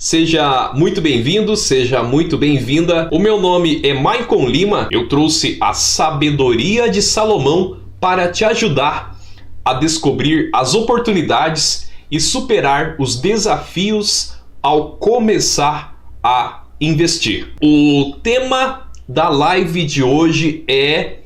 Seja muito bem-vindo, seja muito bem-vinda. O meu nome é Maicon Lima. Eu trouxe a sabedoria de Salomão para te ajudar a descobrir as oportunidades e superar os desafios ao começar a investir. O tema da live de hoje é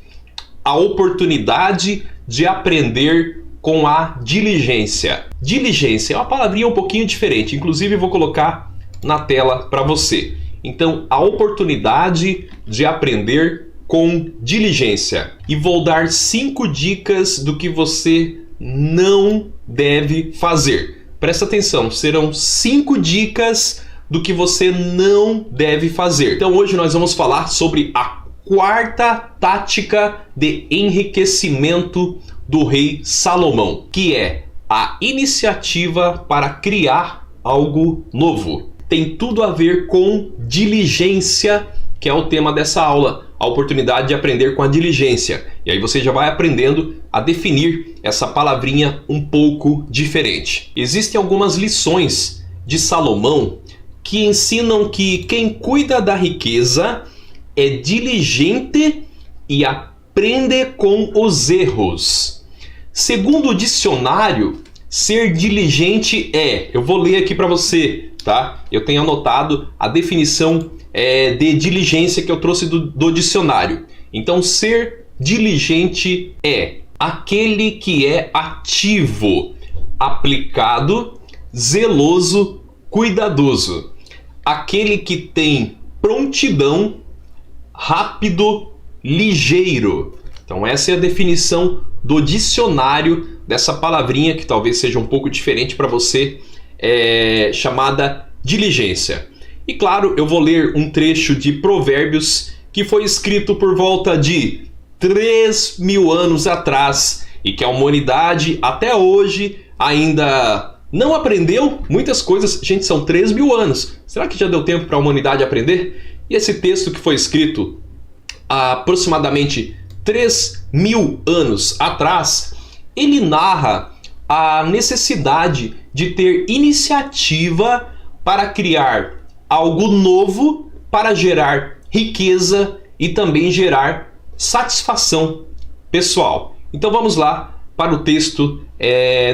a oportunidade de aprender com a diligência. Diligência é uma palavrinha um pouquinho diferente, inclusive vou colocar na tela para você. Então, a oportunidade de aprender com diligência. E vou dar 5 dicas do que você não deve fazer. Presta atenção, serão 5 dicas do que você não deve fazer. Então hoje nós vamos falar sobre a 4ª tática de enriquecimento do rei Salomão, que é a iniciativa para criar algo novo. Tem tudo a ver com diligência, que é o tema dessa aula, a oportunidade de aprender com a diligência. E aí você já vai aprendendo a definir essa palavrinha um pouco diferente. Existem algumas lições de Salomão que ensinam que quem cuida da riqueza é diligente e aprende com os erros. Segundo o dicionário, ser diligente eu vou ler aqui para você, tá? Eu tenho anotado a definição de diligência que eu trouxe do dicionário. Então, ser diligente é aquele que é ativo, aplicado, zeloso, cuidadoso. Aquele que tem prontidão, rápido, ligeiro. Então essa é a definição do dicionário dessa palavrinha que talvez seja um pouco diferente para você, chamada diligência. E claro, eu vou ler um trecho de Provérbios que foi escrito por volta de 3.000 anos atrás e que a humanidade até hoje ainda não aprendeu muitas coisas. Gente, são 3.000 anos. Será que já deu tempo para a humanidade aprender? E esse texto que foi escrito há aproximadamente 3.000 anos atrás, ele narra a necessidade de ter iniciativa para criar algo novo, para gerar riqueza e também gerar satisfação pessoal. Então vamos lá para o texto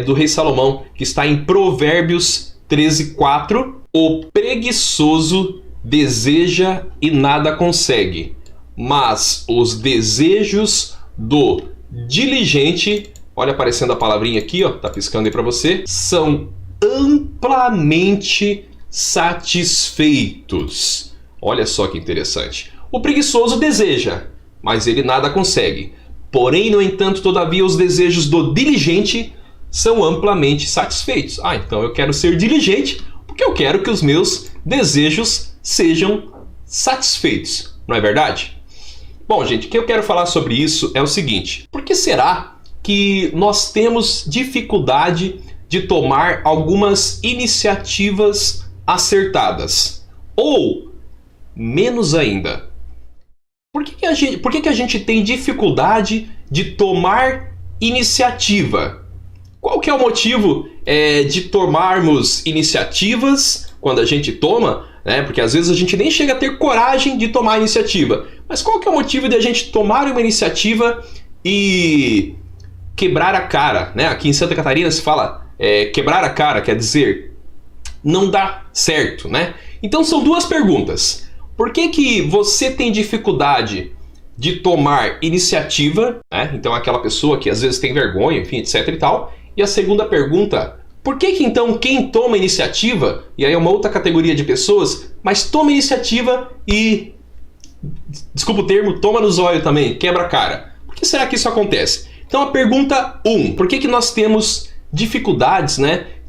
do rei Salomão, que está em Provérbios 13:4. O preguiçoso deseja e nada consegue, mas os desejos do diligente, olha aparecendo a palavrinha aqui, ó, tá piscando aí para você, são amplamente satisfeitos. Olha só que interessante. O preguiçoso deseja, mas ele nada consegue. Porém, no entanto, todavia, os desejos do diligente são amplamente satisfeitos. Então eu quero ser diligente porque eu quero que os meus desejos sejam satisfeitos. Não é verdade? Bom, gente, o que eu quero falar sobre isso é o seguinte. Por que será que nós temos dificuldade de tomar algumas iniciativas acertadas? Ou, menos ainda, por que a gente tem dificuldade de tomar iniciativa? Qual que é o motivo de tomarmos iniciativas quando a gente toma? Porque às vezes a gente nem chega a ter coragem de tomar iniciativa. Mas qual que é o motivo de a gente tomar uma iniciativa e quebrar a cara? Aqui em Santa Catarina se fala quebrar a cara, quer dizer não dá certo. Então são 2 perguntas. Por que você tem dificuldade de tomar iniciativa? Então aquela pessoa que às vezes tem vergonha, enfim, etc e tal. E a segunda pergunta, por que então quem toma iniciativa, e aí é uma outra categoria de pessoas, mas toma iniciativa e, desculpa o termo, toma no zóio também, quebra a cara? Por que será que isso acontece? Então a pergunta 1, por que nós temos dificuldades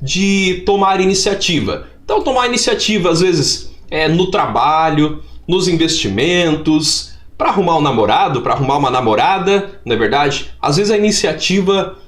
de tomar iniciativa? Então tomar iniciativa às vezes no trabalho, nos investimentos, para arrumar um namorado, para arrumar uma namorada, não é verdade? Às vezes a iniciativa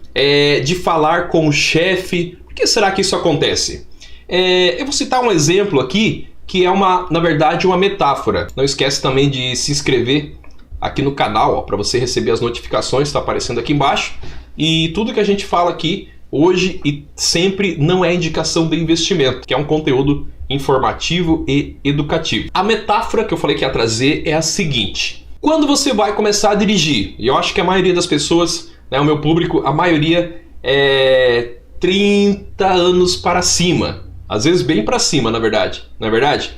de falar com o chefe. Por que será que isso acontece? Eu vou citar um exemplo aqui que é na verdade uma metáfora. Não esquece também de se inscrever aqui no canal para você receber as notificações, está aparecendo aqui embaixo. E tudo que a gente fala aqui, hoje e sempre não é indicação de investimento, que é um conteúdo informativo e educativo. A metáfora que eu falei que ia trazer é a seguinte: quando você vai começar a dirigir, e eu acho que a maioria das pessoas, né, o meu público, a maioria é 30 anos para cima, às vezes bem para cima, na verdade, não é verdade?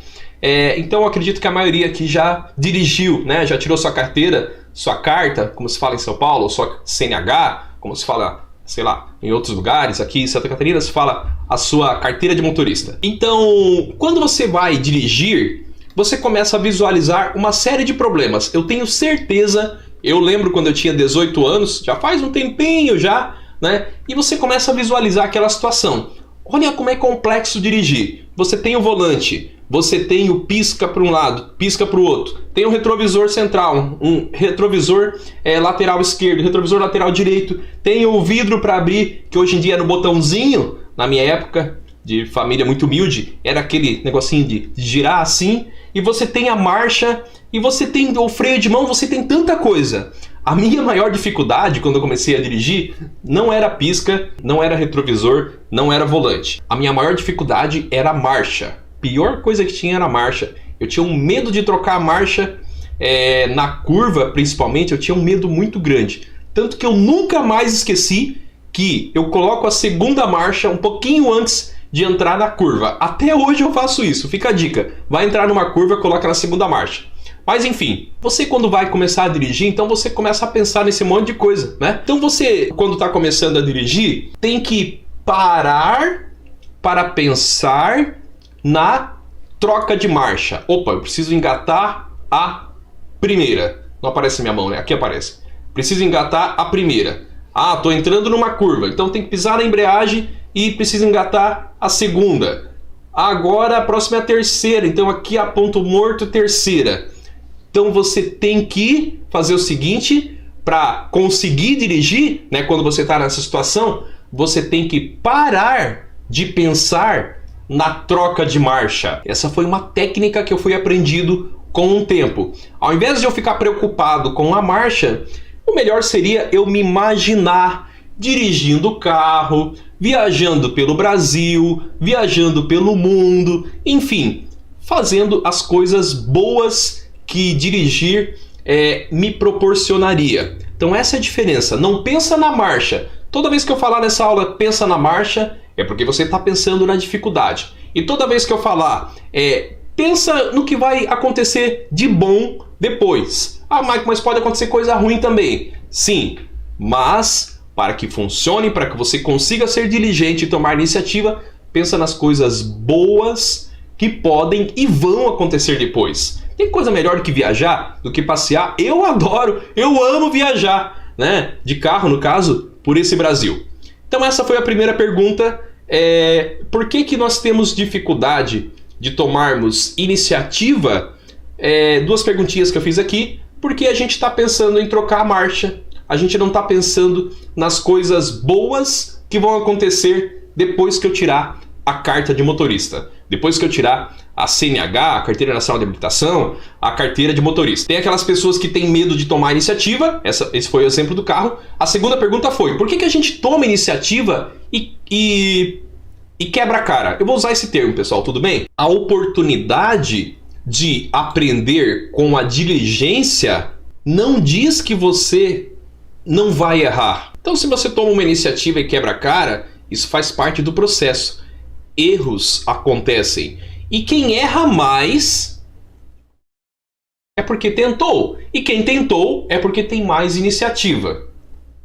Então eu acredito que a maioria aqui já dirigiu, né, já tirou sua carteira, sua carta, como se fala em São Paulo, sua CNH, como se fala, sei lá, em outros lugares, aqui em Santa Catarina se fala a sua carteira de motorista. Então, quando você vai dirigir, você começa a visualizar uma série de problemas. Eu tenho certeza, eu lembro quando eu tinha 18 anos, já faz um tempinho já, né? E você começa a visualizar aquela situação. Olha como é complexo dirigir. Você tem o volante, você tem o pisca para um lado, pisca para o outro. Tem um retrovisor central, um retrovisor lateral esquerdo, retrovisor lateral direito. Tem o vidro para abrir, que hoje em dia é no botãozinho. Na minha época, de família muito humilde, era aquele negocinho de girar assim. E você tem a marcha, e você tem o freio de mão, você tem tanta coisa. A minha maior dificuldade quando eu comecei a dirigir não era pisca, não era retrovisor, não era volante. A minha maior dificuldade era a marcha. Pior coisa que tinha era a marcha. Eu tinha um medo de trocar a marcha, na curva principalmente, eu tinha um medo muito grande. Tanto que eu nunca mais esqueci que eu coloco a segunda marcha um pouquinho antes de entrar na curva. Até hoje eu faço isso, fica a dica. Vai entrar numa curva, coloca na segunda marcha. Mas enfim, você quando vai começar a dirigir, então você começa a pensar nesse monte de coisa, né? Então você, quando está começando a dirigir, tem que parar para pensar na troca de marcha. Opa, eu preciso engatar a primeira. Não aparece minha mão, né? Aqui aparece. Preciso engatar a primeira. Ah, tô entrando numa curva, então tem que pisar na embreagem e preciso engatar a segunda. Agora a próxima é a terceira, então aqui a ponto morto terceira. Então você tem que fazer o seguinte, para conseguir dirigir, né, quando você está nessa situação, você tem que parar de pensar na troca de marcha. Essa foi uma técnica que eu fui aprendido com o tempo. Ao invés de eu ficar preocupado com a marcha, o melhor seria eu me imaginar dirigindo o carro, viajando pelo Brasil, viajando pelo mundo, enfim, fazendo as coisas boas que dirigir me proporcionaria. Então essa é a diferença. Não pensa na marcha. Toda vez que eu falar nessa aula, pensa na marcha, é porque você está pensando na dificuldade. E toda vez que eu falar, pensa no que vai acontecer de bom depois. Ah, mas pode acontecer coisa ruim também. Sim, mas para que funcione, para que você consiga ser diligente e tomar iniciativa, pensa nas coisas boas que podem e vão acontecer depois. Tem coisa melhor do que viajar, do que passear? Eu adoro, eu amo viajar, né? De carro, no caso, por esse Brasil. Então essa foi a primeira pergunta. Por que nós temos dificuldade de tomarmos iniciativa? Duas perguntinhas que eu fiz aqui. Porque a gente está pensando em trocar a marcha. A gente não está pensando nas coisas boas que vão acontecer depois que eu tirar a carta de motorista. Depois que eu tirar a CNH, a Carteira Nacional de Habilitação, a carteira de motorista. Tem aquelas pessoas que têm medo de tomar iniciativa. Esse foi o exemplo do carro. A segunda pergunta foi, por que a gente toma iniciativa e quebra a cara? Eu vou usar esse termo, pessoal, tudo bem? A oportunidade de aprender com a diligência não diz que você não vai errar. Então, se você toma uma iniciativa e quebra a cara, isso faz parte do processo. Erros acontecem. E quem erra mais é porque tentou. E quem tentou é porque tem mais iniciativa.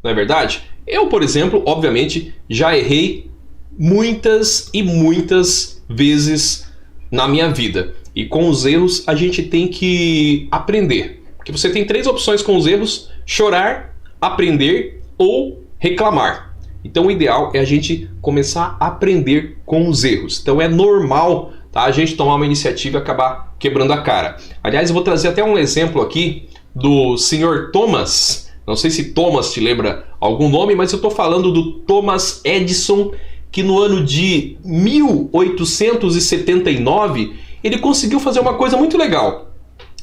Não é verdade? Eu, por exemplo, obviamente, já errei muitas e muitas vezes na minha vida. E com os erros a gente tem que aprender. Porque você tem 3 opções com os erros: chorar, aprender ou reclamar. Então o ideal é a gente começar a aprender com os erros. Então é normal, tá, a gente tomar uma iniciativa e acabar quebrando a cara. Aliás, eu vou trazer até um exemplo aqui do Sr. Thomas. Não sei se Thomas te lembra algum nome, mas eu estou falando do Thomas Edison, que no ano de 1879 ele conseguiu fazer uma coisa muito legal.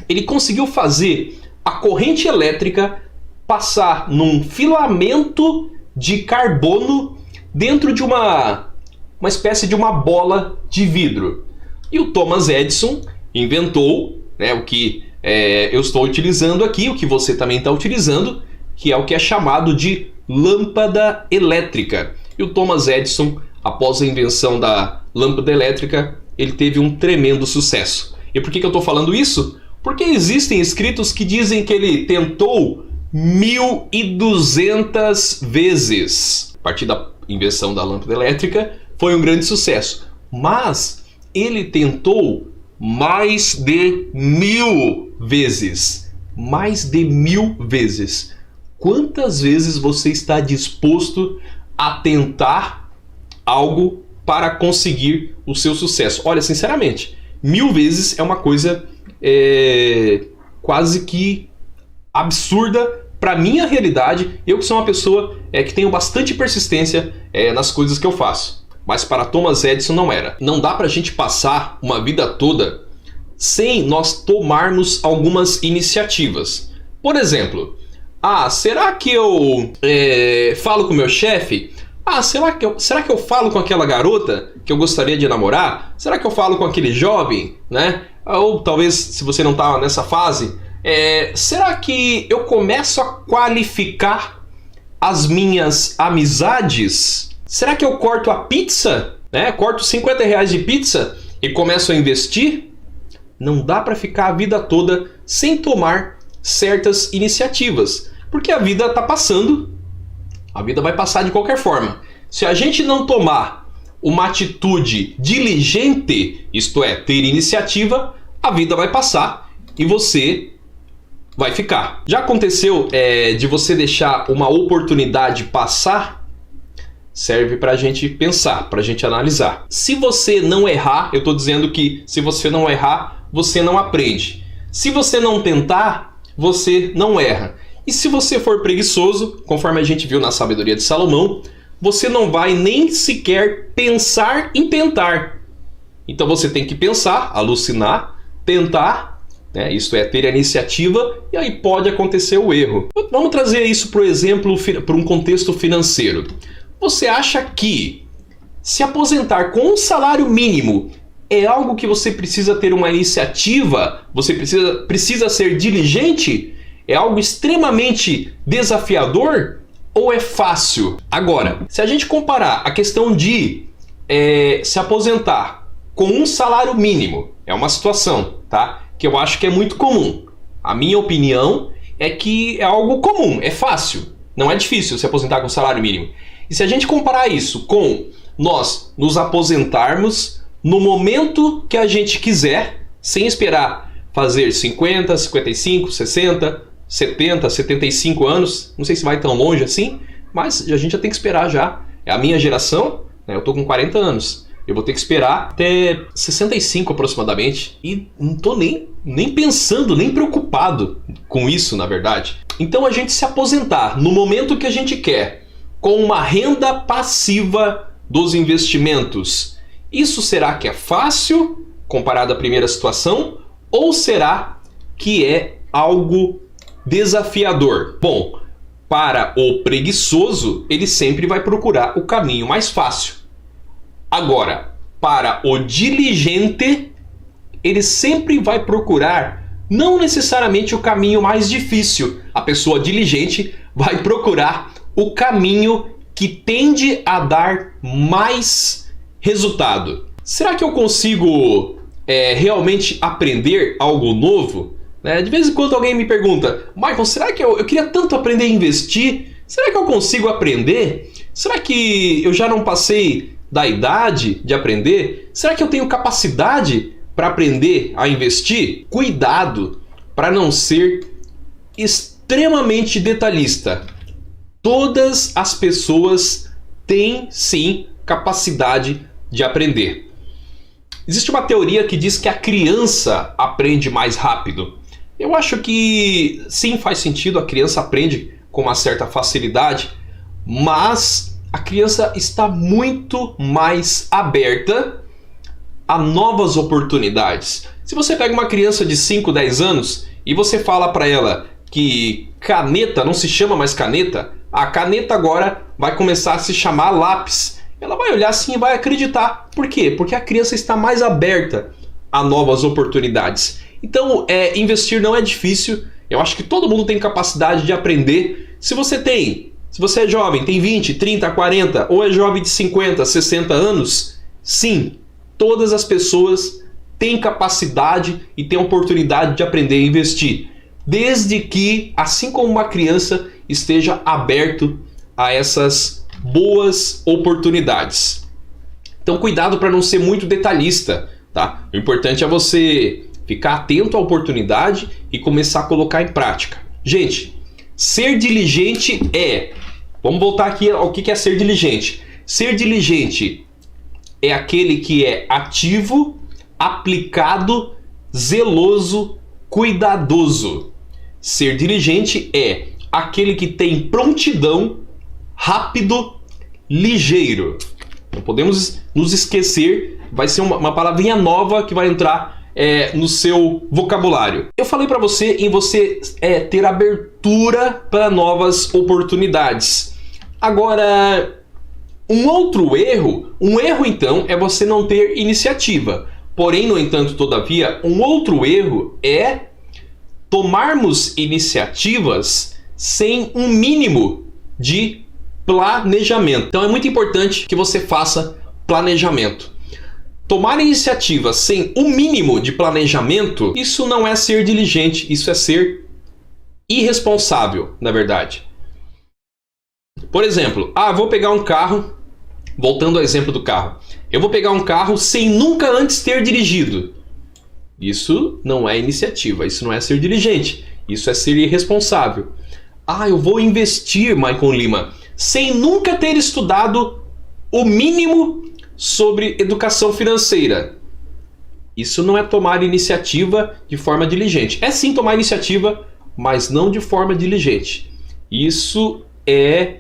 Ele conseguiu fazer a corrente elétrica passar num filamento de carbono dentro de uma espécie de uma bola de vidro. E o Thomas Edison inventou, né, o que eu estou utilizando aqui, o que você também está utilizando, que é o que é chamado de lâmpada elétrica. E o Thomas Edison, após a invenção da lâmpada elétrica, ele teve um tremendo sucesso. E por que eu estou falando isso? Porque existem escritos que dizem que ele tentou 1.200 vezes. A partir da invenção da lâmpada elétrica, foi um grande sucesso. Mas ele tentou mais de 1.000 vezes. Mais de 1.000 vezes. Quantas vezes você está disposto a tentar algo para conseguir o seu sucesso? Olha, sinceramente, 1.000 vezes é uma coisa quase que absurda para minha realidade. Eu que sou uma pessoa que tenho bastante persistência nas coisas que eu faço. Mas para Thomas Edison não era. Não dá para a gente passar uma vida toda sem nós tomarmos algumas iniciativas. Por exemplo, será que eu falo com o meu chefe? Será que eu falo com aquela garota que eu gostaria de namorar? Será que eu falo com aquele jovem, né? Ou talvez, se você não está nessa fase, será que eu começo a qualificar as minhas amizades? Será que eu corto a pizza? Corto R$50 de pizza e começo a investir? Não dá para ficar a vida toda sem tomar certas iniciativas, porque a vida está passando, a vida vai passar de qualquer forma. Se a gente não tomar uma atitude diligente, isto é, ter iniciativa, a vida vai passar e você vai ficar. Já aconteceu de você deixar uma oportunidade passar? Serve para a gente pensar, para a gente analisar. Se você não errar, eu estou dizendo que se você não errar, você não aprende. Se você não tentar, você não erra. E se você for preguiçoso, conforme a gente viu na Sabedoria de Salomão, você não vai nem sequer pensar em tentar. Então você tem que pensar, alucinar, tentar, isto é, ter a iniciativa, e aí pode acontecer o erro. Vamos trazer isso, por exemplo, para um contexto financeiro. Você acha que se aposentar com um salário mínimo é algo que você precisa ter uma iniciativa? Você precisa ser diligente? É algo extremamente desafiador? Ou é fácil? Agora, se a gente comparar a questão de se aposentar com um salário mínimo, é uma situação, tá? Que eu acho que é muito comum. A minha opinião é que é algo comum, é fácil. Não é difícil se aposentar com salário mínimo. E se a gente comparar isso com nós nos aposentarmos no momento que a gente quiser, sem esperar fazer 50, 55, 60, 70, 75 anos, não sei se vai tão longe assim, mas a gente já tem que esperar já. É a minha geração, eu tô com 40 anos, eu vou ter que esperar até 65 aproximadamente, e não tô nem pensando, nem preocupado com isso, na verdade. Então a gente se aposentar no momento que a gente quer, com uma renda passiva dos investimentos, isso será que é fácil, comparado à primeira situação, ou será que é algo desafiador? Bom, para o preguiçoso, ele sempre vai procurar o caminho mais fácil. Agora, para o diligente, ele sempre vai procurar não necessariamente o caminho mais difícil. A pessoa diligente vai procurar o caminho que tende a dar mais resultado. Será que eu consigo realmente aprender algo novo? De vez em quando alguém me pergunta: Michael, será que eu queria tanto aprender a investir? Será que eu consigo aprender? Será que eu já não passei da idade de aprender? Será que eu tenho capacidade para aprender a investir? Cuidado para não ser extremamente detalhista. Todas as pessoas têm sim capacidade de aprender. Existe uma teoria que diz que a criança aprende mais rápido. Eu acho que sim, faz sentido, a criança aprende com uma certa facilidade, mas a criança está muito mais aberta a novas oportunidades. Se você pega uma criança de 5, 10 anos e você fala para ela que caneta não se chama mais caneta, A caneta agora vai começar a se chamar lápis. Ela vai olhar assim e vai acreditar. Por quê? Porque a criança está mais aberta a novas oportunidades. Então, investir não é difícil. Eu acho que todo mundo tem capacidade de aprender. Se você é jovem, tem 20, 30, 40, ou é jovem de 50, 60 anos, sim, todas as pessoas têm capacidade e têm oportunidade de aprender a investir. Desde que, assim como uma criança, esteja aberto a essas boas oportunidades. Então, cuidado para não ser muito detalhista, tá? O importante é você ficar atento à oportunidade e começar a colocar em prática. Gente, ser diligente Vamos voltar aqui ao que é ser diligente. Ser diligente é aquele que é ativo, aplicado, zeloso, cuidadoso. Ser diligente é aquele que tem prontidão, rápido, ligeiro. Não podemos nos esquecer, vai ser uma palavrinha nova que vai entrar no seu vocabulário. Eu falei para você em você ter abertura para novas oportunidades. Agora, um erro então é você não ter iniciativa. Porém, no entanto, todavia, um outro erro é tomarmos iniciativas sem um mínimo de planejamento. Então é muito importante que você faça planejamento. Tomar iniciativa sem um mínimo de planejamento, isso não é ser diligente, isso é ser irresponsável, na verdade. Por exemplo, vou pegar um carro, voltando ao exemplo do carro. Eu vou pegar um carro sem nunca antes ter dirigido. Isso não é iniciativa, isso não é ser diligente, isso é ser irresponsável. Eu vou investir, Maicon Lima, sem nunca ter estudado o mínimo sobre educação financeira. Isso não é tomar iniciativa de forma diligente. É sim tomar iniciativa, mas não de forma diligente. Isso é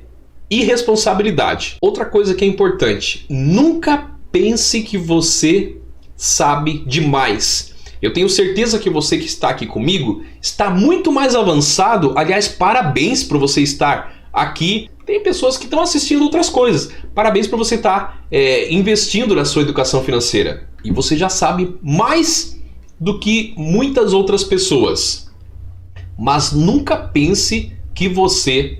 irresponsabilidade. Outra coisa que é importante, nunca pense que você sabe demais. Eu tenho certeza que você que está aqui comigo está muito mais avançado. Aliás, parabéns por você estar aqui. Tem pessoas que estão assistindo outras coisas. Parabéns por você estar investindo na sua educação financeira. E você já sabe mais do que muitas outras pessoas. Mas nunca pense que você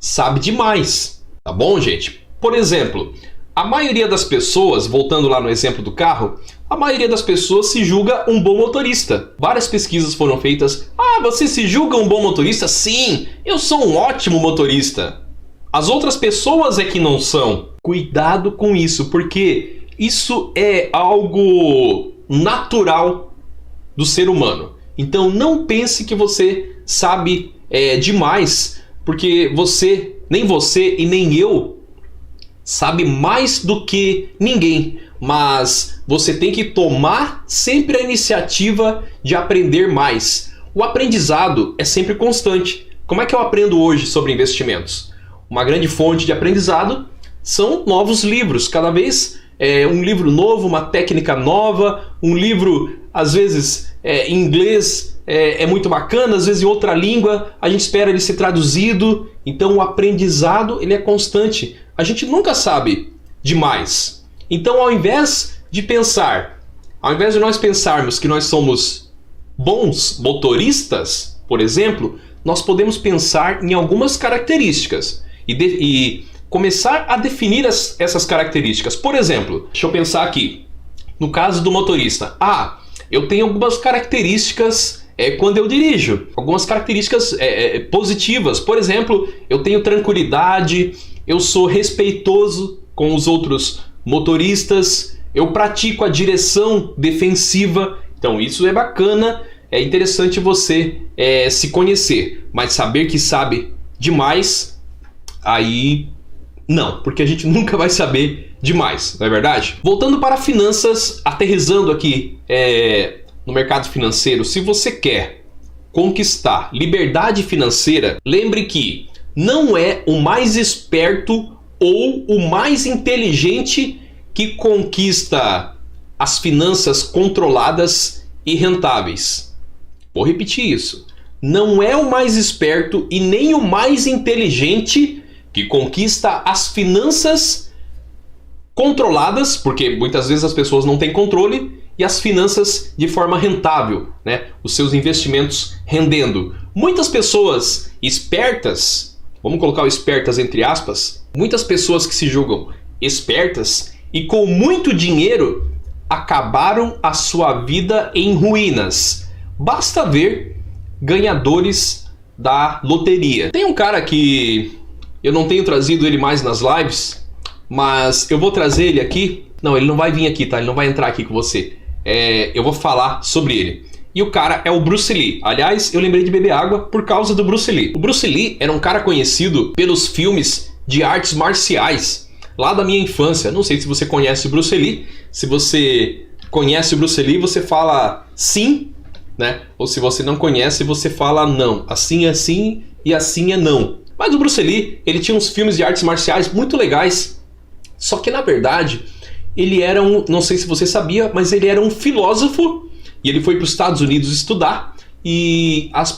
sabe demais. Tá bom, gente? Por exemplo, a maioria das pessoas, voltando lá no exemplo do carro, a maioria das pessoas se julga um bom motorista. Várias pesquisas foram feitas. Você se julga um bom motorista? Sim, eu sou um ótimo motorista. As outras pessoas é que não são. Cuidado com isso, porque isso é algo natural do ser humano. Então não pense que você sabe demais, porque nem você e nem eu sabe mais do que ninguém. Mas você tem que tomar sempre a iniciativa de aprender mais. O aprendizado é sempre constante. Como é que eu aprendo hoje sobre investimentos? Uma grande fonte de aprendizado são novos livros. Cada vez um livro novo, uma técnica nova, um livro, às vezes, em inglês é muito bacana, às vezes em outra língua, a gente espera ele ser traduzido. Então o aprendizado ele é constante. A gente nunca sabe demais. Então ao invés de nós pensarmos que nós somos bons motoristas, por exemplo, nós podemos pensar em algumas características e começar a definir essas características. Por exemplo, deixa eu pensar aqui, no caso do motorista. Eu tenho algumas características quando eu dirijo, algumas características positivas. Por exemplo, eu tenho tranquilidade, eu sou respeitoso com os outros motoristas, eu pratico a direção defensiva. Então isso é bacana, é interessante você se conhecer, mas saber que sabe demais, aí não, porque a gente nunca vai saber demais, não é verdade? Voltando para finanças, aterrissando aqui no mercado financeiro, se você quer conquistar liberdade financeira, lembre que não é o mais esperto ou o mais inteligente que conquista as finanças controladas e rentáveis. Vou repetir isso. não é o mais esperto e nem o mais inteligente que conquista as finanças controladas, porque muitas vezes as pessoas não têm controle, e as finanças de forma rentável, né? Os seus investimentos rendendo. Muitas pessoas espertas, vamos colocar o espertas entre aspas, muitas pessoas que se julgam espertas e com muito dinheiro acabaram a sua vida em ruínas. Basta ver ganhadores da loteria. Tem um cara que eu não tenho trazido ele mais nas lives, mas eu vou trazer ele aqui. Não, ele não vai vir aqui, tá? Ele não vai entrar aqui com você. Eu vou falar sobre ele. E o cara é o Bruce Lee. Aliás, eu lembrei de beber água por causa do Bruce Lee. O Bruce Lee era um cara conhecido pelos filmes de artes marciais lá da minha infância. Não sei se você conhece o Bruce Lee. Se você conhece o Bruce Lee, você fala sim, né? Ou se você não conhece, você fala não. Assim é sim e assim é não. Mas o Bruce Lee, ele tinha uns filmes de artes marciais muito legais. Só que na verdade, ele era não sei se você sabia, mas ele era um filósofo. E ele foi para os Estados Unidos estudar. E as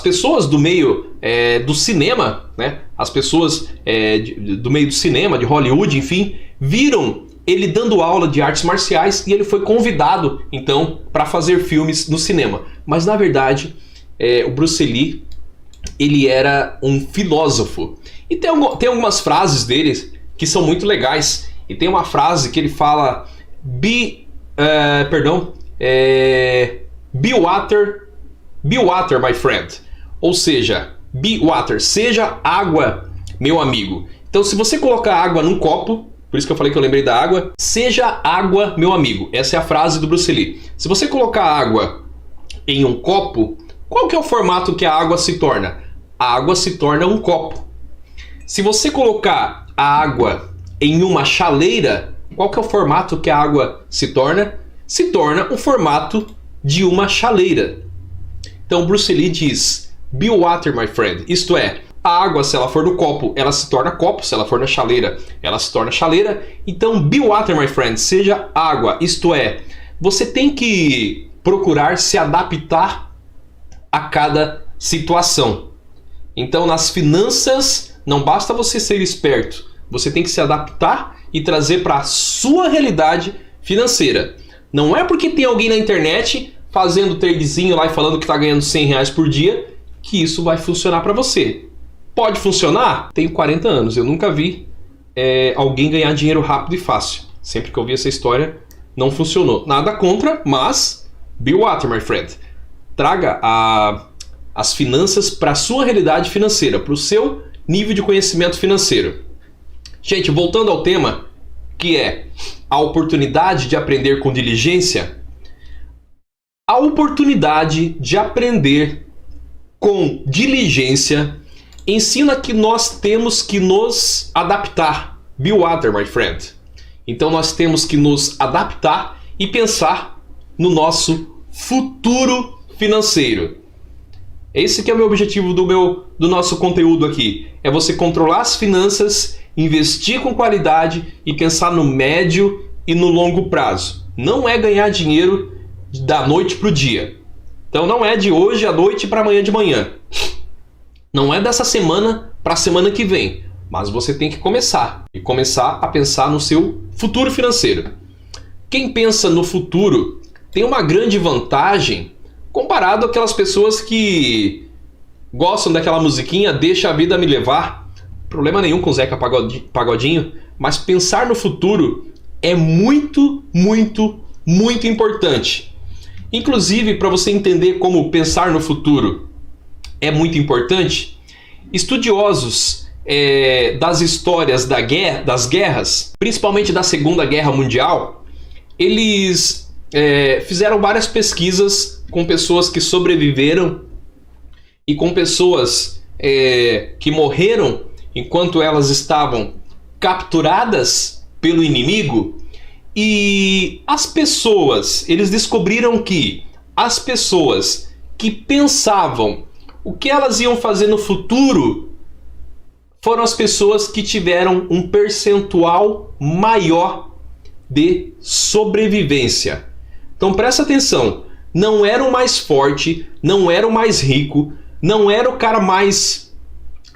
pessoas do meio do cinema, né? As pessoas do meio do cinema, de Hollywood, enfim, viram ele dando aula de artes marciais e ele foi convidado, então, para fazer filmes no cinema. Mas, na verdade, o Bruce Lee, ele era um filósofo. E tem algumas frases dele que são muito legais. E tem uma frase que ele fala: Be water, my friend. Ou seja, be water, seja água, meu amigo. Então, se você colocar água num copo, por isso que eu falei que eu lembrei da água, seja água, meu amigo. Essa é a frase do Bruce Lee. Se você colocar água em um copo, qual que é o formato que a água se torna? A água se torna um copo. Se você colocar a água em uma chaleira, qual que é o formato que a água se torna? Se torna o formato de uma chaleira. Então Bruce Lee diz: Be water, my friend. Isto é, a água, se ela for do copo, ela se torna copo. Se ela for na chaleira, ela se torna chaleira. Então, be water, my friend. Seja água. Isto é, você tem que procurar se adaptar a cada situação. Então, nas finanças, não basta você ser esperto. Você tem que se adaptar e trazer para a sua realidade financeira. Não é porque tem alguém na internet fazendo tradezinho lá e falando que está ganhando R$100 por dia que isso vai funcionar para você. Pode funcionar? Tenho 40 anos, eu nunca vi alguém ganhar dinheiro rápido e fácil. Sempre que eu vi essa história, não funcionou. Nada contra, mas be water, my friend. Traga as finanças para a sua realidade financeira, para o seu nível de conhecimento financeiro. Gente, voltando ao tema, que é a oportunidade de aprender com diligência. A oportunidade de aprender com diligência ensina que nós temos que nos adaptar. Be water, my friend. Então nós temos que nos adaptar e pensar no nosso futuro financeiro. Esse que é o meu objetivo do nosso conteúdo aqui. É você controlar as finanças, investir com qualidade e pensar no médio e no longo prazo. Não é ganhar dinheiro da noite para o dia. Então não é de hoje à noite para amanhã de manhã. Não é dessa semana para a semana que vem. Mas você tem que começar. E começar a pensar no seu futuro financeiro. Quem pensa no futuro tem uma grande vantagem comparado àquelas pessoas que gostam daquela musiquinha Deixa a Vida Me Levar. Problema nenhum com Zeca Pagodinho. Mas pensar no futuro é muito, muito, muito importante. Inclusive, para você entender como pensar no futuro é muito importante, estudiosos das histórias das guerras, principalmente da Segunda Guerra Mundial, eles fizeram várias pesquisas com pessoas que sobreviveram e com pessoas que morreram enquanto elas estavam capturadas pelo inimigo. E as pessoas, eles descobriram que as pessoas que pensavam o que elas iam fazer no futuro foram as pessoas que tiveram um percentual maior de sobrevivência. Então presta atenção, não era o mais forte, não era o mais rico, não era o cara mais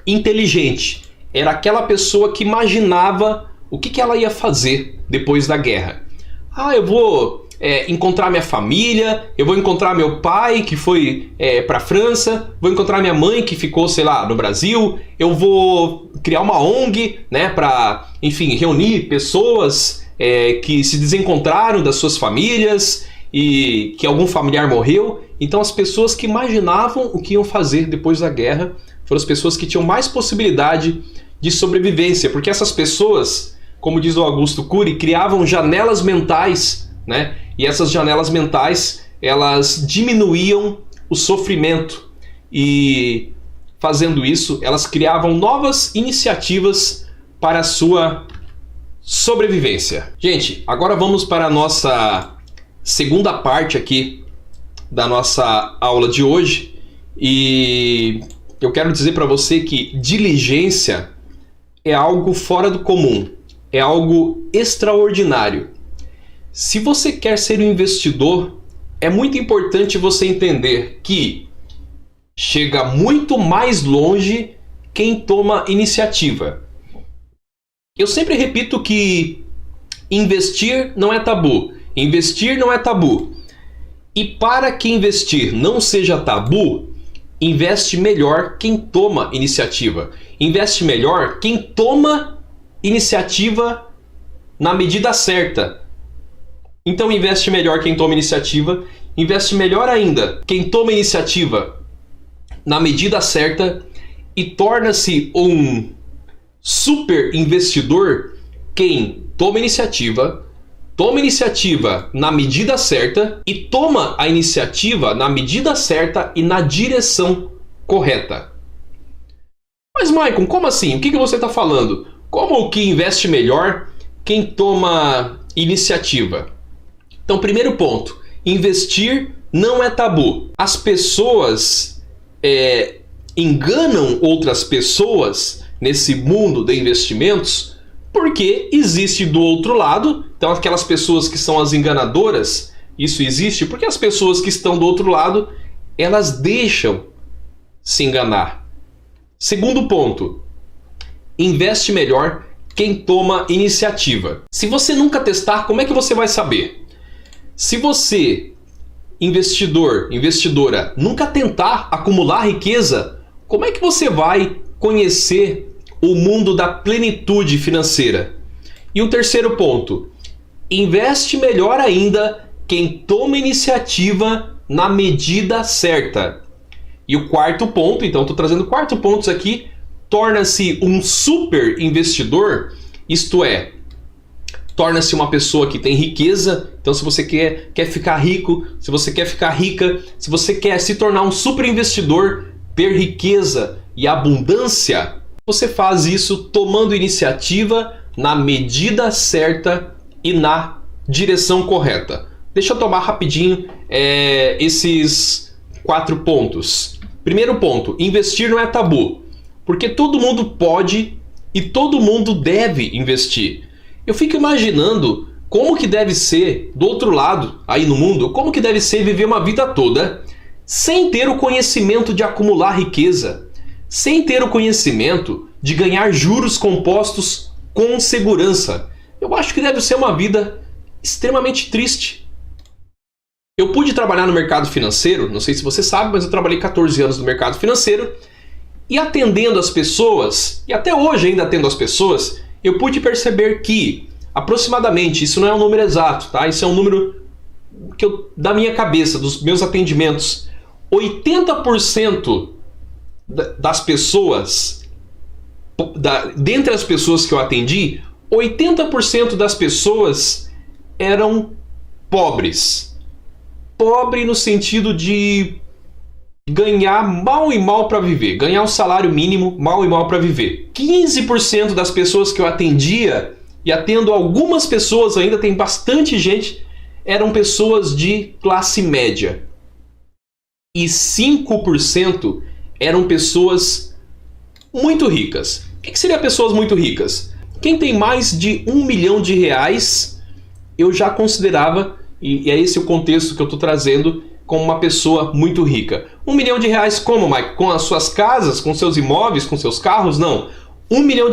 inteligente. Era aquela pessoa que imaginava o que ela ia fazer depois da guerra. Eu vou encontrar minha família, eu vou encontrar meu pai que foi para a França, vou encontrar minha mãe que ficou, sei lá, no Brasil, eu vou criar uma ONG, né, para, enfim, reunir pessoas que se desencontraram das suas famílias e que algum familiar morreu. Então as pessoas que imaginavam o que iam fazer depois da guerra foram as pessoas que tinham mais possibilidade de sobrevivência, porque essas pessoas, como diz o Augusto Cury, criavam janelas mentais, né? E essas janelas mentais, elas diminuíam o sofrimento e, fazendo isso, elas criavam novas iniciativas para a sua sobrevivência. Gente, agora vamos para a nossa segunda parte aqui da nossa aula de hoje, e eu quero dizer para você que diligência é algo fora do comum, é algo extraordinário. Se você quer ser um investidor, é muito importante você entender que chega muito mais longe quem toma iniciativa. Eu sempre repito que investir não é tabu. Investir não é tabu. E para que investir não seja tabu, investe melhor quem toma iniciativa. Investe melhor quem toma iniciativa na medida certa. Então investe melhor quem toma iniciativa. Investe melhor ainda quem toma iniciativa na medida certa. E torna-se um super investidor quem toma iniciativa na medida certa e toma a iniciativa na medida certa e na direção correta. Mas, Maicon, como assim? O que você está falando? Como que investe melhor quem toma iniciativa? Então, primeiro ponto, investir não é tabu. As pessoas enganam outras pessoas nesse mundo de investimentos porque existe do outro lado, então aquelas pessoas que são as enganadoras, isso existe porque as pessoas que estão do outro lado, elas deixam se enganar. Segundo ponto, investe melhor quem toma iniciativa. Se você nunca testar, como é que você vai saber? Se você, investidor, investidora, nunca tentar acumular riqueza, como é que você vai conhecer o mundo da plenitude financeira? E o terceiro ponto, investe melhor ainda quem toma iniciativa na medida certa. E o quarto ponto, então estou trazendo 4 pontos aqui, torna-se um super investidor, isto é, torna-se uma pessoa que tem riqueza. Então se você quer ficar rico, se você quer ficar rica, se você quer se tornar um super investidor, ter riqueza e abundância, você faz isso tomando iniciativa na medida certa e na direção correta. Deixa eu tomar rapidinho esses 4 pontos. Primeiro ponto, investir não é tabu, porque todo mundo pode e todo mundo deve investir. Eu fico imaginando como que deve ser do outro lado, aí no mundo, como que deve ser viver uma vida toda sem ter o conhecimento de acumular riqueza, sem ter o conhecimento de ganhar juros compostos com segurança. Eu acho que deve ser uma vida extremamente triste. Eu pude trabalhar no mercado financeiro, não sei se você sabe, mas eu trabalhei 14 anos no mercado financeiro, e atendendo as pessoas, e até hoje ainda atendo as pessoas, eu pude perceber que aproximadamente, isso não é um número exato, tá? Isso é um número da minha cabeça, dos meus atendimentos, 80% das pessoas, dentre as pessoas que eu atendi, 80% das pessoas eram pobres. Pobre no sentido de ganhar mal e mal para viver, ganhar um salário mínimo mal e mal para viver. 15% das pessoas que eu atendia, e atendo algumas pessoas ainda, tem bastante gente, eram pessoas de classe média. E 5% eram pessoas muito ricas. O que seria pessoas muito ricas? Quem tem mais de R$1 milhão, eu já considerava, e é esse o contexto que eu estou trazendo, como uma pessoa muito rica. R$1 milhão como, Mike? Com as suas casas, com seus imóveis, com seus carros? Não. R$1 milhão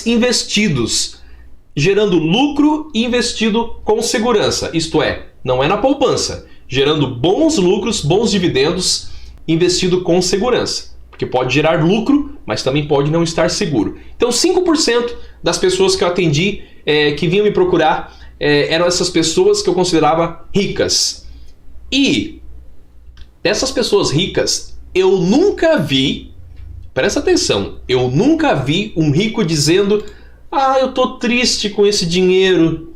investidos, gerando lucro e investido com segurança. Isto é, não é na poupança. Gerando bons lucros, bons dividendos, investido com segurança. Porque pode gerar lucro, mas também pode não estar seguro. Então 5% das pessoas que eu atendi, que vinham me procurar, eram essas pessoas que eu considerava ricas. E dessas pessoas ricas, eu nunca vi, presta atenção, eu nunca vi um rico dizendo: ah, eu tô triste com esse dinheiro,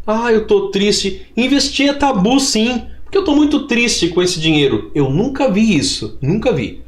ah, eu tô triste, investir é tabu sim, porque eu tô muito triste com esse dinheiro. Eu nunca vi isso, nunca vi.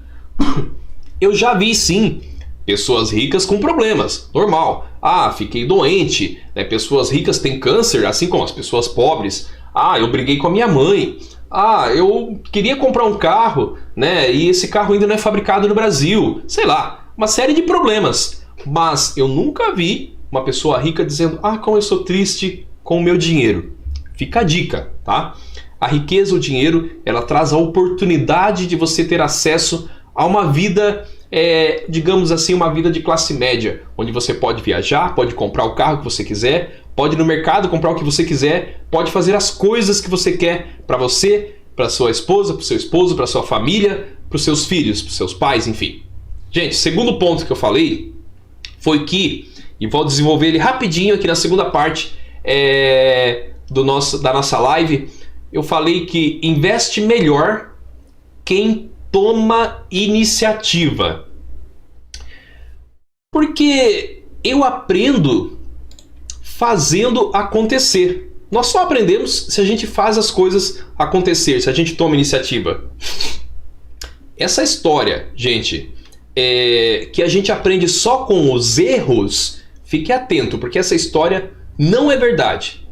Eu já vi sim pessoas ricas com problemas, normal. Ah, fiquei doente, né? Pessoas ricas têm câncer, assim como as pessoas pobres. Ah, eu briguei com a minha mãe. Ah, eu queria comprar um carro, né? E esse carro ainda não é fabricado no Brasil. Sei lá, uma série de problemas. Mas eu nunca vi uma pessoa rica dizendo: ah, como eu sou triste com o meu dinheiro. Fica a dica, tá? A riqueza, o dinheiro, ela traz a oportunidade de você ter acesso a uma vida, digamos assim, uma vida de classe média, onde você pode viajar, pode comprar o carro que você quiser, pode ir no mercado comprar o que você quiser, pode fazer as coisas que você quer para você, para sua esposa, para o seu esposo, para sua família, para os seus filhos, para os seus pais, enfim. Gente, segundo ponto que eu falei foi que, e vou desenvolver ele rapidinho aqui na segunda parte da nossa live, eu falei que investe melhor quem toma iniciativa. Porque eu aprendo fazendo acontecer. Nós só aprendemos se a gente faz as coisas acontecer, se a gente toma iniciativa. Essa história, gente, que a gente aprende só com os erros, fique atento, porque essa história não é verdade.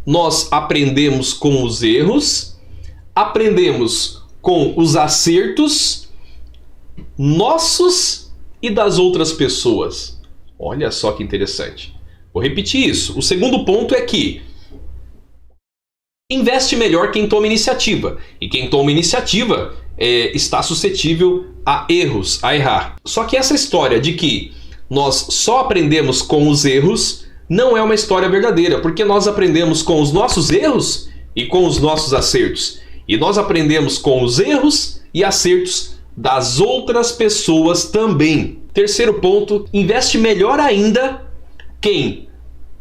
Nós aprendemos com os erros, aprendemos com os acertos nossos e das outras pessoas. Olha só que interessante. Vou repetir isso. O segundo ponto é que investe melhor quem toma iniciativa. E quem toma iniciativa está suscetível a erros, a errar. Só que essa história de que nós só aprendemos com os erros não é uma história verdadeira, porque nós aprendemos com os nossos erros e com os nossos acertos. E nós aprendemos com os erros e acertos das outras pessoas também. Terceiro ponto, investe melhor ainda quem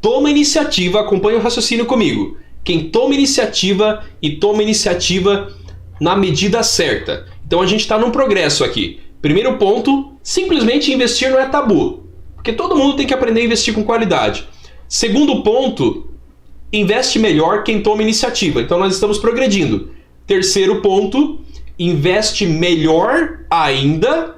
toma iniciativa, acompanha o raciocínio comigo, quem toma iniciativa e toma iniciativa na medida certa. Então a gente está num progresso aqui. Primeiro ponto, simplesmente investir não é tabu, porque todo mundo tem que aprender a investir com qualidade. Segundo ponto, investe melhor quem toma iniciativa. Então nós estamos progredindo. Terceiro ponto, investe melhor ainda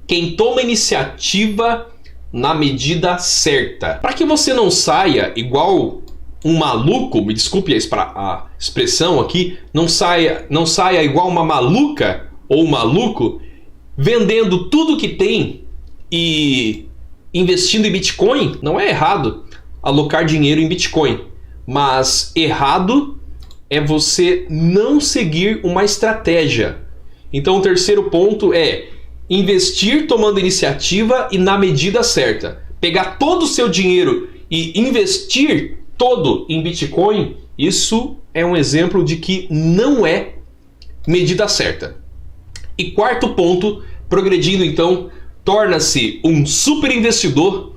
quem toma iniciativa na medida certa. Para que você não saia igual um maluco, me desculpe a expressão aqui, não saia igual uma maluca ou um maluco, vendendo tudo que tem e investindo em Bitcoin. Não é errado alocar dinheiro em Bitcoin, mas errado é você não seguir uma estratégia. Então o terceiro ponto é investir tomando iniciativa e na medida certa. Pegar todo o seu dinheiro e investir todo em Bitcoin, isso é um exemplo de que não é medida certa. E quarto ponto, progredindo então, torna-se um super investidor,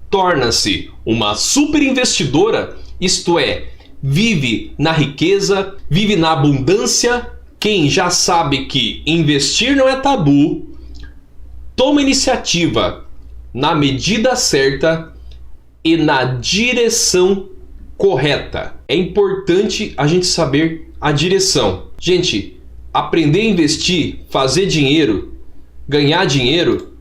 torna-se uma super investidora, isto é, vive na riqueza, vive na abundância. Quem já sabe que investir não é tabu, toma iniciativa na medida certa e na direção correta. É importante a gente saber a direção. Gente, aprender a investir, fazer dinheiro, ganhar dinheiro,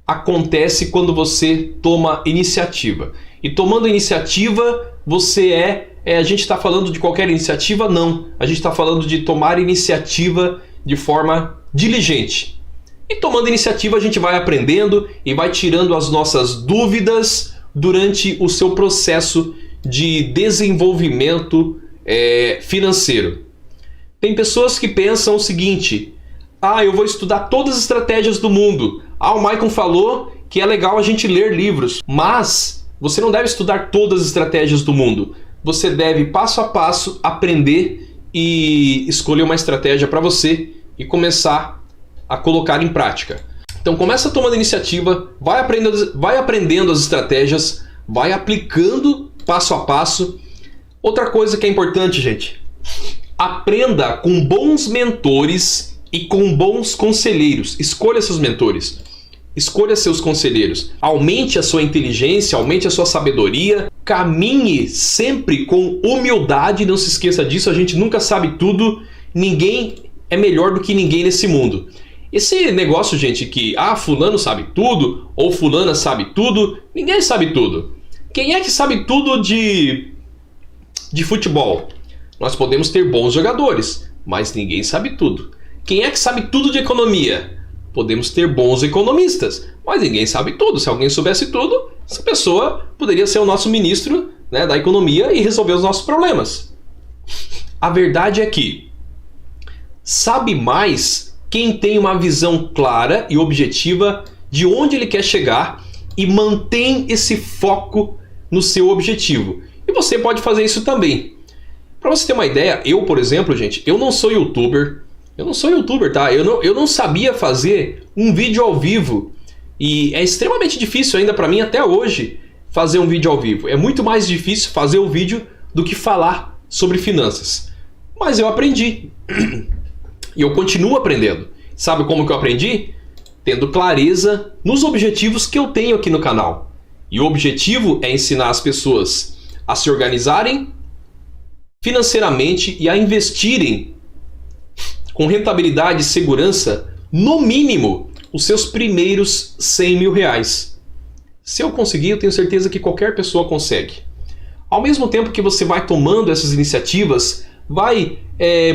acontece quando você toma iniciativa. E tomando iniciativa, você a gente está falando de qualquer iniciativa? Não. A gente está falando de tomar iniciativa de forma diligente. E tomando iniciativa, a gente vai aprendendo e vai tirando as nossas dúvidas durante o seu processo de desenvolvimento financeiro. Tem pessoas que pensam o seguinte: ah, eu vou estudar todas as estratégias do mundo. Ah, o Maicon falou que é legal a gente ler livros. Mas você não deve estudar todas as estratégias do mundo. Você deve, passo a passo, aprender e escolher uma estratégia para você e começar a colocar em prática. Então começa tomando iniciativa, vai aprendendo as estratégias, vai aplicando passo a passo. Outra coisa que é importante, gente: aprenda com bons mentores e com bons conselheiros. Escolha seus mentores, escolha seus conselheiros. Aumente a sua inteligência, aumente a sua sabedoria. Caminhe sempre com humildade, não se esqueça disso. A gente nunca sabe tudo, ninguém é melhor do que ninguém nesse mundo. Esse negócio, gente, que fulano sabe tudo ou fulana sabe tudo, ninguém sabe tudo. Quem é que sabe tudo de futebol? Nós podemos ter bons jogadores, mas ninguém sabe tudo. Quem é que sabe tudo de economia? Podemos ter bons economistas, mas ninguém sabe tudo. Se alguém soubesse tudo, essa pessoa poderia ser o nosso ministro, né, da economia e resolver os nossos problemas. A verdade é que sabe mais quem tem uma visão clara e objetiva de onde ele quer chegar e mantém esse foco no seu objetivo. E você pode fazer isso também. Para você ter uma ideia, eu, por exemplo, gente, eu não sou youtuber. Eu não sou youtuber, tá? Eu não sabia fazer um vídeo ao vivo. E é extremamente difícil ainda para mim até hoje fazer um vídeo ao vivo. É muito mais difícil fazer o vídeo do que falar sobre finanças. Mas eu aprendi. E eu continuo aprendendo. Sabe como que eu aprendi? Tendo clareza nos objetivos que eu tenho aqui no canal. E o objetivo é ensinar as pessoas a se organizarem financeiramente e a investirem com rentabilidade e segurança, no mínimo, os seus primeiros 100 mil reais. Se eu conseguir, eu tenho certeza que qualquer pessoa consegue. Ao mesmo tempo que você vai tomando essas iniciativas, vai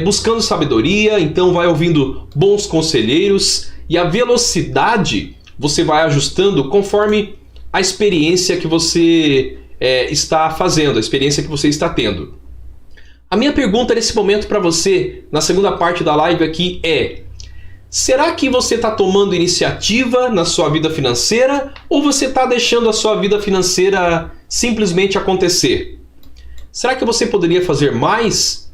buscando sabedoria, então vai ouvindo bons conselheiros, e a velocidade você vai ajustando conforme a experiência que você está fazendo, a experiência que você está tendo. A minha pergunta nesse momento para você, na segunda parte da live aqui, é: será que você está tomando iniciativa na sua vida financeira ou você está deixando a sua vida financeira simplesmente acontecer? Será que você poderia fazer mais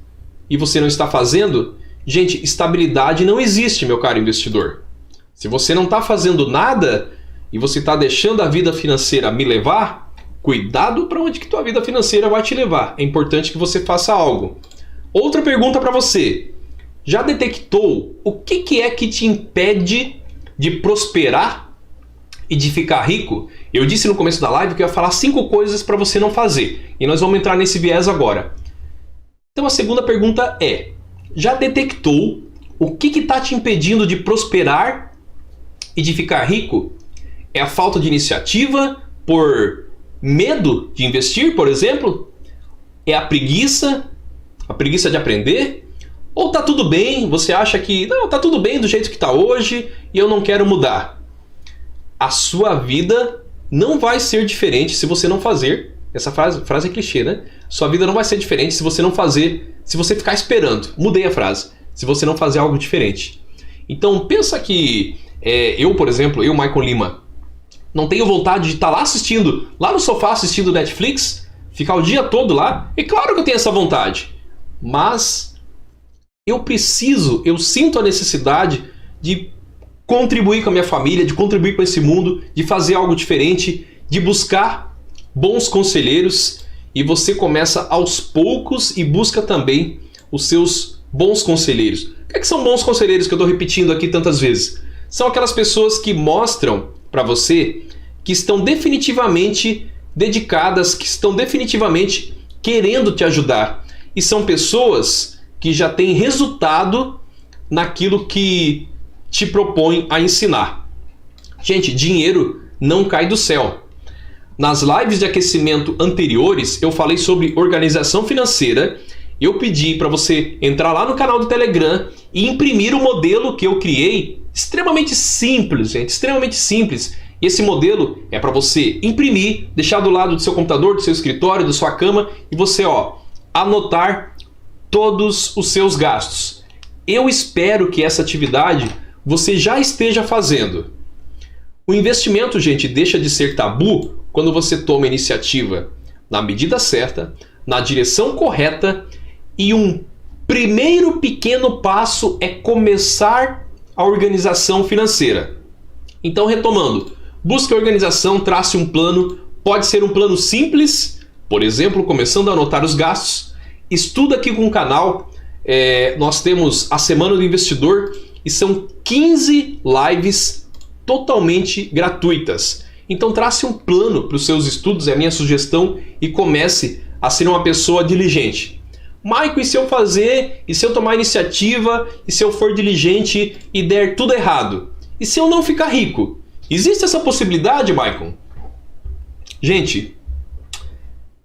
e você não está fazendo? Gente, estabilidade não existe, meu caro investidor. Se você não está fazendo nada e você está deixando a vida financeira me levar, cuidado para onde que tua vida financeira vai te levar. É importante que você faça algo. Outra pergunta para você: já detectou o que é que te impede de prosperar e de ficar rico? Eu disse no começo da live que eu ia falar 5 coisas para você não fazer. E nós vamos entrar nesse viés agora. Então a segunda pergunta é: já detectou o que está te impedindo de prosperar e de ficar rico? É a falta de iniciativa por medo de investir, por exemplo? É a preguiça de aprender? Ou tá tudo bem, você acha que não, tá tudo bem do jeito que tá hoje e eu não quero mudar? A sua vida não vai ser diferente se você não fazer. Essa frase é clichê, né? Sua vida não vai ser diferente se você não fazer, se você ficar esperando. Mudei a frase. Se você não fazer algo diferente. Então pensa que eu, por exemplo, Maicon Lima, não tenho vontade de estar lá assistindo, lá no sofá assistindo Netflix, ficar o dia todo lá. E claro que eu tenho essa vontade. Mas eu sinto a necessidade de contribuir com a minha família, de contribuir com esse mundo, de fazer algo diferente, de buscar bons conselheiros. E você começa aos poucos e busca também os seus bons conselheiros. O que são bons conselheiros que eu estou repetindo aqui tantas vezes? São aquelas pessoas que mostram para você que estão definitivamente dedicadas, que estão definitivamente querendo te ajudar. E são pessoas que já têm resultado naquilo que te propõem a ensinar. Gente, dinheiro não cai do céu. Nas lives de aquecimento anteriores, eu falei sobre organização financeira. Eu pedi para você entrar lá no canal do Telegram e imprimir o modelo que eu criei. Extremamente simples, gente, extremamente simples. E esse modelo é para você imprimir, deixar do lado do seu computador, do seu escritório, da sua cama e você anotar todos os seus gastos. eu espero que essa atividade você já esteja fazendo. O investimento, gente, deixa de ser tabu quando você toma a iniciativa na medida certa, na direção correta, e um primeiro pequeno passo é começar a organização financeira. Então, retomando, busque a organização, trace um plano, pode ser um plano simples, por exemplo, começando a anotar os gastos. Estuda aqui com o canal, nós temos a Semana do Investidor e são 15 lives totalmente gratuitas. Então trace um plano para os seus estudos, é a minha sugestão, e comece a ser uma pessoa diligente. Maicon, e se eu fazer, e se eu tomar iniciativa, e se eu for diligente e der tudo errado? E se eu não ficar rico? Existe essa possibilidade, Maicon? Gente,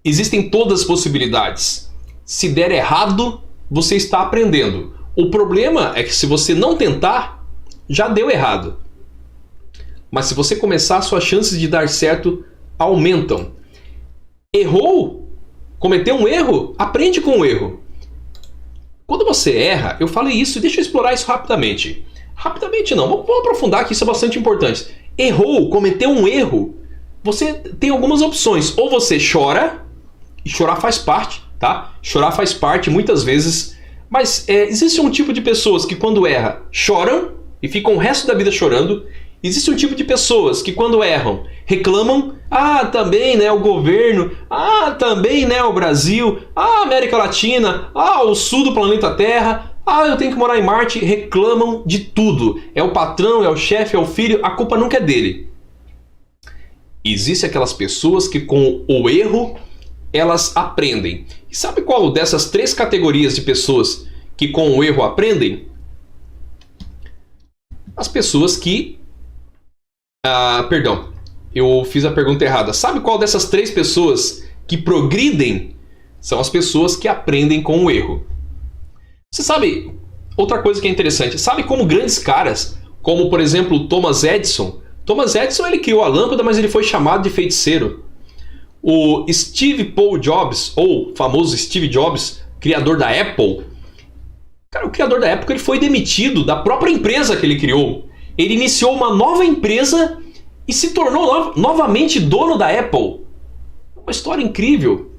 existem todas as possibilidades. Se der errado, você está aprendendo. O problema é que se você não tentar, já deu errado. Mas se você começar, suas chances de dar certo aumentam. Errou? Cometeu um erro? Aprende com o erro. Quando você erra, eu falei isso e deixa eu explorar isso rapidamente. Rapidamente não, vamos aprofundar que isso é bastante importante. Errou, cometeu um erro, você tem algumas opções. Ou você chora, e chorar faz parte, tá? Chorar faz parte muitas vezes, mas existe um tipo de pessoas que quando erra, choram e ficam o resto da vida chorando. Existe um tipo de pessoas que quando erram, reclamam, também, né, o governo, também, né, o Brasil, a América Latina, o sul do planeta Terra, eu tenho que morar em Marte, reclamam de tudo. É o patrão, é o chefe, é o filho, a culpa nunca é dele. Existem aquelas pessoas que com o erro, elas aprendem. E sabe qual dessas 3 categorias de pessoas que com o erro aprendem? As pessoas que... perdão, eu fiz a pergunta errada. Sabe qual dessas 3 pessoas que progridem? São as pessoas que aprendem com o erro. Você sabe, outra coisa que é interessante, sabe como grandes caras, como por exemplo Thomas Edison, ele criou a lâmpada, mas ele foi chamado de feiticeiro. O Steve Paul Jobs, ou famoso Steve Jobs, criador da Apple, cara, o criador da Apple, ele foi demitido da própria empresa que ele criou. Ele iniciou uma nova empresa e se tornou novamente dono da Apple. Uma história incrível.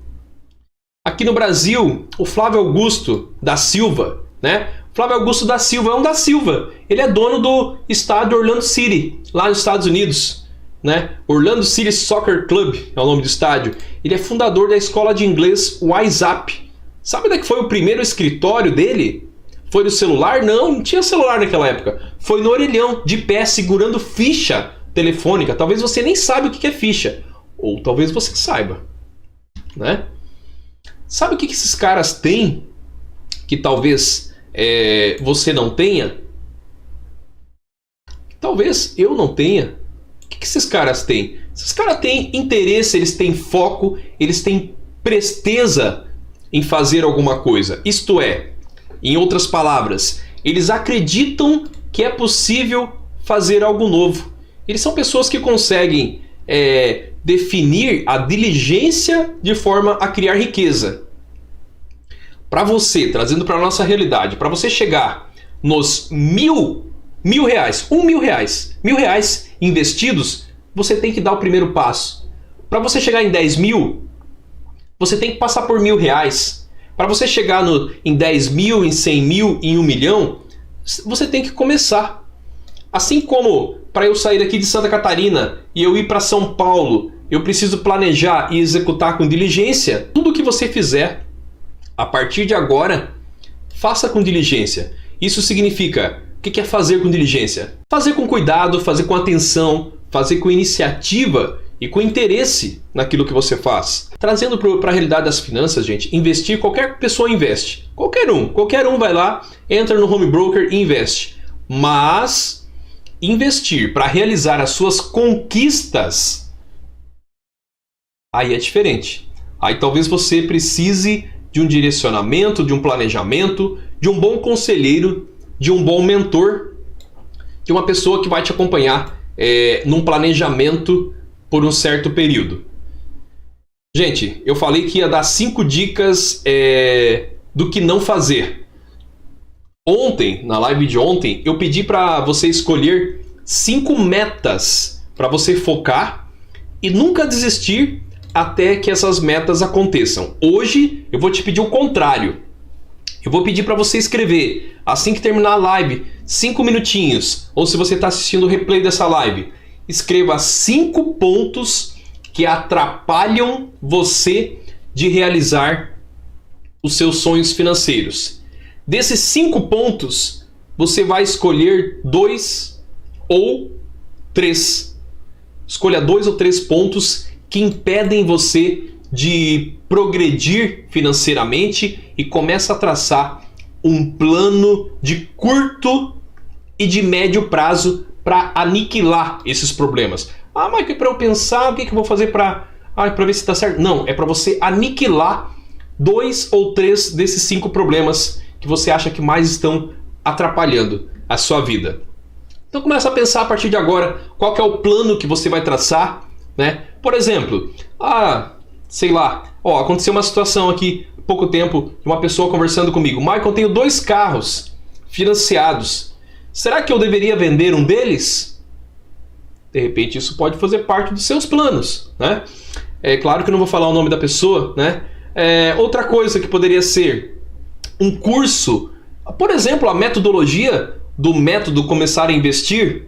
Aqui no Brasil, o Flávio Augusto da Silva, né? Flávio Augusto da Silva é um da Silva. Ele é dono do estádio Orlando City, lá nos Estados Unidos, né? Orlando City Soccer Club é o nome do estádio. Ele é fundador da escola de inglês WhatsApp. Sabe onde é que foi o primeiro escritório dele? Foi no celular? Não tinha celular naquela época. Foi no orelhão, de pé, segurando ficha telefônica. Talvez você nem saiba o que é ficha. Ou talvez você saiba, né? Sabe o que esses caras têm que talvez você não tenha? Talvez eu não tenha. O que esses caras têm? Esses caras têm interesse, eles têm foco, eles têm presteza em fazer alguma coisa. Isto é, em outras palavras, eles acreditam que é possível fazer algo novo. Eles são pessoas que conseguem definir a diligência de forma a criar riqueza. Para você, trazendo para a nossa realidade, para você chegar nos mil reais, R$1.000 investidos, você tem que dar o primeiro passo. Para você chegar em 10 mil, você tem que passar por R$1.000. Para você chegar em 10 mil, em 100 mil, em 1 milhão, você tem que começar. Assim como para eu sair daqui de Santa Catarina e eu ir para São Paulo, eu preciso planejar e executar com diligência. Tudo que você fizer, a partir de agora, faça com diligência. Isso significa, o que é fazer com diligência? Fazer com cuidado, fazer com atenção, fazer com iniciativa e com interesse naquilo que você faz. Trazendo para a realidade das finanças, gente, investir, qualquer pessoa investe. Qualquer um vai lá, entra no home broker e investe. Mas investir para realizar as suas conquistas, aí é diferente. Aí talvez você precise de um direcionamento, de um planejamento, de um bom conselheiro, de um bom mentor, de uma pessoa que vai te acompanhar num planejamento por um certo período. Gente, eu falei que ia dar 5 dicas do que não fazer. Ontem, na live de ontem, eu pedi para você escolher 5 metas para você focar e nunca desistir até que essas metas aconteçam. Hoje eu vou te pedir o contrário. Eu vou pedir para você escrever, assim que terminar a live, 5 minutinhos, ou se você está assistindo o replay dessa live, escreva 5 pontos que atrapalham você de realizar os seus sonhos financeiros. Desses 5 pontos, você vai escolher 2 ou 3. Escolha 2 ou 3 pontos que impedem você de progredir financeiramente e começa a traçar um plano de curto e de médio prazo para aniquilar esses problemas. Ah, mas para eu pensar, o que eu vou fazer para ver se está certo? Não, é para você aniquilar 2 ou 3 desses 5 problemas que você acha que mais estão atrapalhando a sua vida. Então começa a pensar a partir de agora qual que é o plano que você vai traçar, né? Por exemplo, sei lá, aconteceu uma situação aqui há pouco tempo de uma pessoa conversando comigo. Michael, eu tenho 2 carros financiados. Será que eu deveria vender um deles? De repente isso pode fazer parte dos seus planos, né? É claro que eu não vou falar o nome da pessoa, né? Outra coisa que poderia ser um curso, por exemplo, a metodologia do método Começar a Investir.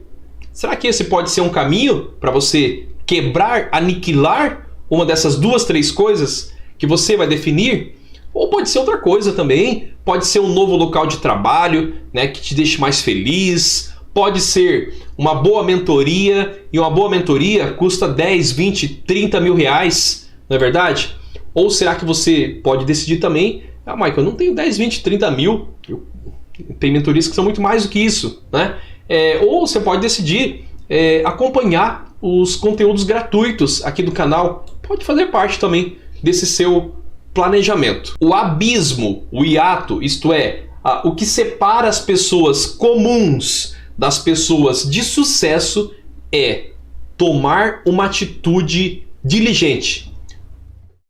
Será que esse pode ser um caminho para você quebrar, aniquilar uma dessas 2, 3 coisas que você vai definir? Ou pode ser outra coisa também, pode ser um novo local de trabalho, né, que te deixe mais feliz, pode ser uma boa mentoria, e uma boa mentoria custa 10, 20, 30 mil reais, não é verdade? Ou será que você pode decidir também, Michael, eu não tenho 10, 20, 30 mil, tem mentorias que são muito mais do que isso, né? Ou você pode decidir acompanhar os conteúdos gratuitos aqui do canal, pode fazer parte também desse seu planejamento. O abismo, o hiato, isto é, o que separa as pessoas comuns das pessoas de sucesso é tomar uma atitude diligente.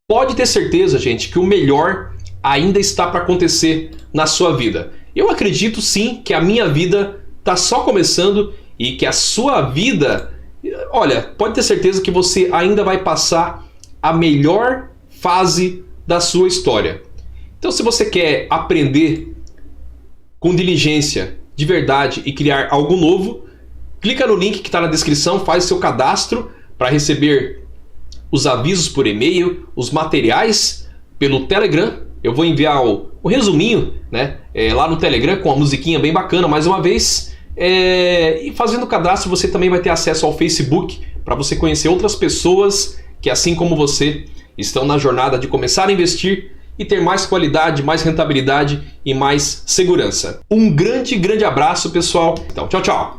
Pode ter certeza, gente, que o melhor ainda está para acontecer na sua vida. Eu acredito sim que a minha vida está só começando e que a sua vida, olha, pode ter certeza que você ainda vai passar a melhor fase da sua história. Então, se você quer aprender com diligência, de verdade, e criar algo novo, clica no link que está na descrição, faz seu cadastro para receber os avisos por e-mail, os materiais pelo Telegram. Eu vou enviar o resuminho, né, lá no Telegram com uma musiquinha bem bacana, mais uma vez. E fazendo o cadastro você também vai ter acesso ao Facebook para você conhecer outras pessoas que, assim como você, estão na jornada de começar a investir e ter mais qualidade, mais rentabilidade e mais segurança. Um grande abraço, pessoal. Então, tchau, tchau.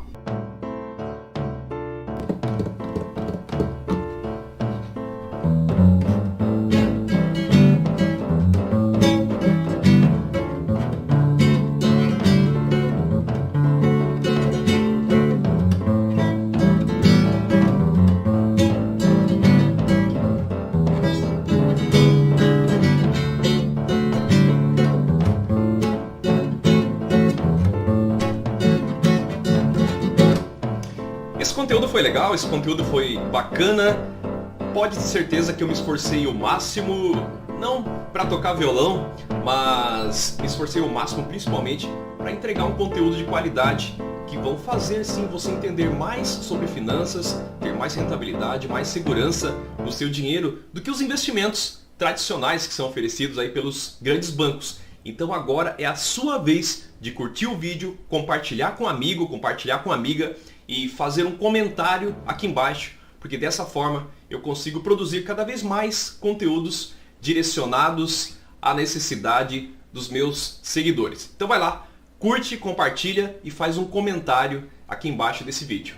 Esse conteúdo foi legal, esse conteúdo foi bacana. Pode ter certeza que eu me esforcei o máximo, não para tocar violão, mas me esforcei o máximo principalmente para entregar um conteúdo de qualidade que vão fazer sim você entender mais sobre finanças, ter mais rentabilidade, mais segurança no seu dinheiro do que os investimentos tradicionais que são oferecidos aí pelos grandes bancos. Então agora é a sua vez de curtir o vídeo, compartilhar com um amigo, compartilhar com uma amiga e fazer um comentário aqui embaixo, porque dessa forma eu consigo produzir cada vez mais conteúdos direcionados à necessidade dos meus seguidores. Então vai lá, curte, compartilha e faz um comentário aqui embaixo desse vídeo.